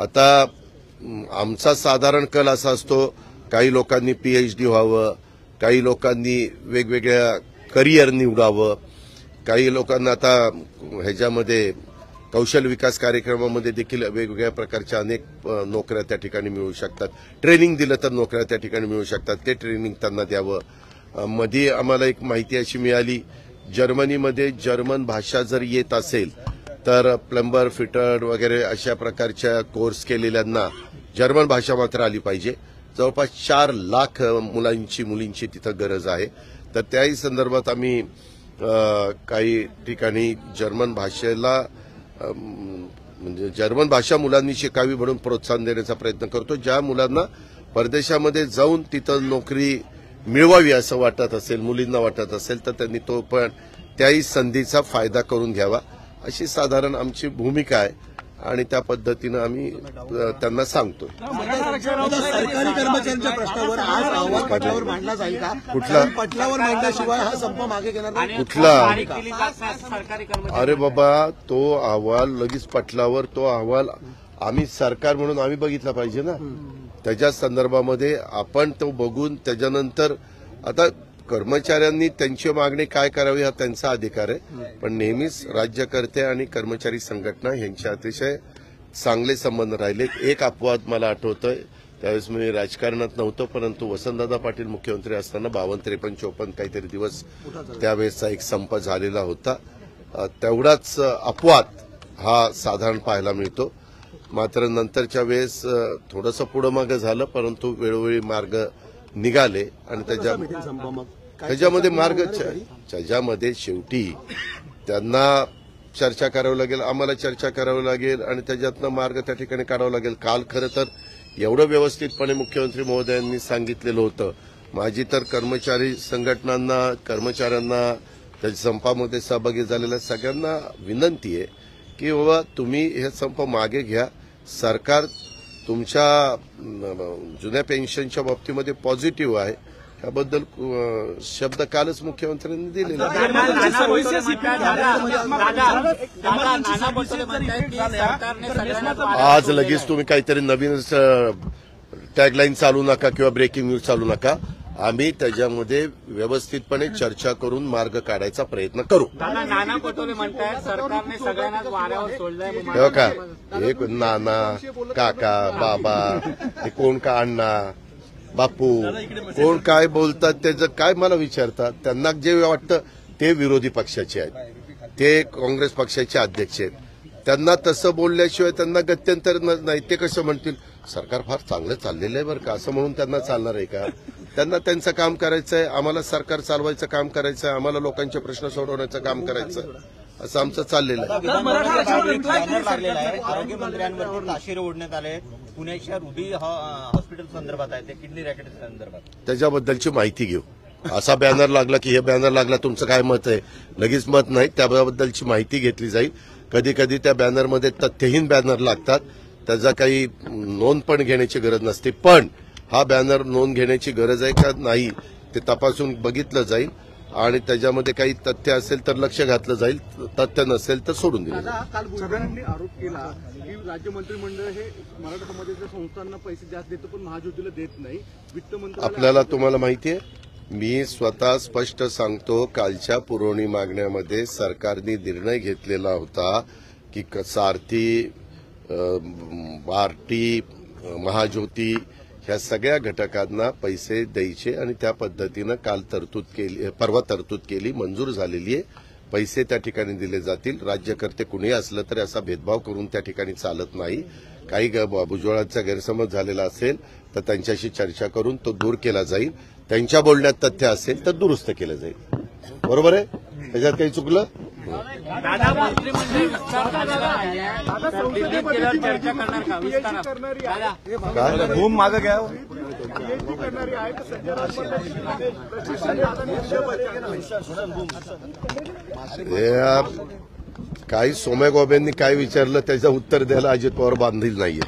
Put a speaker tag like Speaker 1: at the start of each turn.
Speaker 1: आता आमचा साधारण कल असा असतो, काही लोकांनी PhD व्हावं, काही लोकांनी वेगवेगळ्या करिअर निवडावं, काही लोकांना आता ह्याच्यामध्ये कौशल विकास कार्यक्रमामध्ये देखील वेगवेगळ्या प्रकारच्या अनेक नोकऱ्या त्या ठिकाणी मिळू शकतात. ट्रेनिंग दिलं तर नोकऱ्या त्या ठिकाणी मिळू शकतात. ते ट्रेनिंग त्यांना द्यावं. मध्ये आम्हाला एक माहिती अशी मिळाली, जर्मनीमध्ये जर्मन भाषा जर येत असेल तर प्लंबर, फिटर वगैरे अशा प्रकारच्या कोर्स केलेल्यांना जर्मन भाषा मात्र आली पाहिजे. जवळपास 4 लाख मुलींची तिथं गरज आहे. तर त्याही संदर्भात आम्ही काही ठिकाणी जर्मन भाषेला म्हणजे जर्मन भाषा मुलांनी शिकावी म्हणून प्रोत्साहन देण्याचा प्रयत्न करतो. ज्या मुलांना परदेशामध्ये जाऊन तिथं नोकरी मिळवावी असं वाटत असेल, मुलींना वाटत असेल, तर त्यांनी तो पण त्याही संधीचा फायदा करून घ्यावा अशी साधारण आमची भूमिका आहे आणि त्या पद्धतीनं आम्ही त्यांना सांगतो.
Speaker 2: सरकारी कर्मचाऱ्यांच्या प्रश्नावर आज अहवाल पटलावर मांडला जाईल का?
Speaker 1: कुठला
Speaker 2: पटलावर मांडल्याशिवाय हा संप मागे घेणार नाही.
Speaker 1: कुठला? अरे बाबा, तो अहवाल लगेच पटलावर, तो अहवाल आम्ही सरकार म्हणून आम्ही बघितला पाहिजे ना. त्याच्या संदर्भामध्ये आपण तो बघून त्याच्यानंतर आता कर्मचाऱ्यांनी त्यांची मागणी काय करावी हा त्यांचा अधिकार आहे. पण नेहमीच राज्यकर्ते आणि कर्मचारी संघटना यांचे अतिशय चांगले संबंध राहिले. एक अपवाद मला आठवतोय, त्यावेळेस मी राजकारणात नव्हतो, परंतु वसंतदादा पाटील मुख्यमंत्री असताना 52, 53, 54 काहीतरी दिवस त्यावेळेसचा एक संप झालेला होता. तेवढाच अपवाद हा साधारण पाहायला मिळतो. मात्र नंतरच्या वेळेस थोडंसं पुढं मागं झालं, परंतु वेळोवेळी मार्ग निघाले आणि त्याच्यामध्ये त्याच्यामध्ये शेवटी त्यांना चर्चा करावी लागेल, आम्हाला चर्चा करावी लागेल आणि त्याच्यातनं मार्ग त्या ठिकाणी काढावा लागेल. काल खरं तर एवढं व्यवस्थितपणे मुख्यमंत्री महोदयांनी सांगितलेलं होतं. माझी तर कर्मचारी संघटनांना, कर्मचाऱ्यांना, त्या संपामध्ये सहभागी झालेल्या सगळ्यांना विनंती आहे की बाबा तुम्ही हे संप मागे घ्या. सरकार तुमच्या जुन्या पेन्शनच्या बाबतीमध्ये पॉझिटिव्ह आहे, याबद्दल शब्द कालच मुख्यमंत्र्यांनी दिलेला. आज लगेच तुम्ही काहीतरी नवीन टॅगलाईन चालू नका किंवा ब्रेकिंग न्यूज चालू नका. आम्ही त्याच्यामध्ये व्यवस्थितपणे चर्चा करून मार्ग काढायचा प्रयत्न करू.
Speaker 3: नाना पटोले म्हणतात सरकारने सगळ्यांनाच वाऱ्यावर सोडलंय.
Speaker 1: तेव्हा का एक नाना, काका, बाबा, हे कोण का अण्णा, बापू, कोण काय बोलतात त्याचं काय मला विचारतात. त्यांना जे वाटतं ते विरोधी पक्षाचे आहेत, ते काँग्रेस पक्षाचे अध्यक्ष आहेत. त्यांना तसं बोलल्याशिवाय त्यांना गत्यंतर नाही. ते कसं म्हणतील सरकार फार चांगलं चाललेलं आहे बरं का, असं म्हणून त्यांना चालणार आहे का? त्यांना त्यांचं काम करायचं आहे, आम्हाला सरकार चालवायचं काम करायचं आहे, आम्हाला लोकांचे प्रश्न सोडवण्याचं काम करायचं आहे, असं आमचं चाललेलं आहे.
Speaker 4: आरोग्यमंत्र्यांवर ताशेरे ओढण्यात आले पुण्याच्या रुबी हॉस्पिटल संदर्भात आहे, ते किडनी रॅकेट संदर्भात.
Speaker 1: त्याच्याबद्दलची माहिती घेऊ. असा बॅनर लागला की हे बॅनर लागला, तुमचं काय मत आहे? लगेच मत नाही, त्याबद्दलची माहिती घेतली जाईल. कधी कधी त्या बॅनरमध्ये तथ्यहीन बॅनर लागतात, त्याचा काही नोंद पण घेण्याची गरज नसते. पण हा बॅनर नोंद घेण्याची गरज आहे का नाही ते तपासून बघितलं जाईल आणि त्याच्यामध्ये काही तथ्य असेल तर लक्ष घातलं जाईल, तथ्य नसेल तर सोडून दिलं जाईल.
Speaker 2: काल भुजबळांनी आरोप केला की राज्य मंत्रिमंडळ हे मराठा समाजाच्या संस्थांना पैसे जास्त देतं पण महाज्योतीला देत नाही. वित्त मंत्री
Speaker 1: आपल्याला तुम्हाला माहिती आहे, मी स्वतः स्पष्ट सांगतो, कालच्या पुरवणी मागण्यामध्ये सरकारने निर्णय घेतलेला होता की सारथी, बार्टी, महाज्योती ह्या सगळ्या घटकांना पैसे द्यायचे आणि त्या पद्धतीनं काल तरतूद केली, परवा तरतूद केली, मंजूर झालेली आहे. पैसे त्या ठिकाणी दिले जातील. राज्यकर्ते कुणीही असलं तरी असा भेदभाव करून त्या ठिकाणी चालत नाही. काही भुजबळांचा गैरसमज झालेला असेल तर त्यांच्याशी चर्चा करून तो दूर केला जाईल. त्यांच्या बोलण्यात तथ्य असेल तर दुरुस्त केलं जाईल. बरोबर आहे? त्याच्यात काही चुकलं?
Speaker 3: दादा मंत्रिमंडळ विस्तार झालेला आहे, चर्चा करणार का विस्तार?
Speaker 2: भूम मागं घ्या.
Speaker 1: काही सोम्या गोब्यांनी काय विचारलं त्याचं उत्तर द्यायला अजित पवार बांधील नाहीये.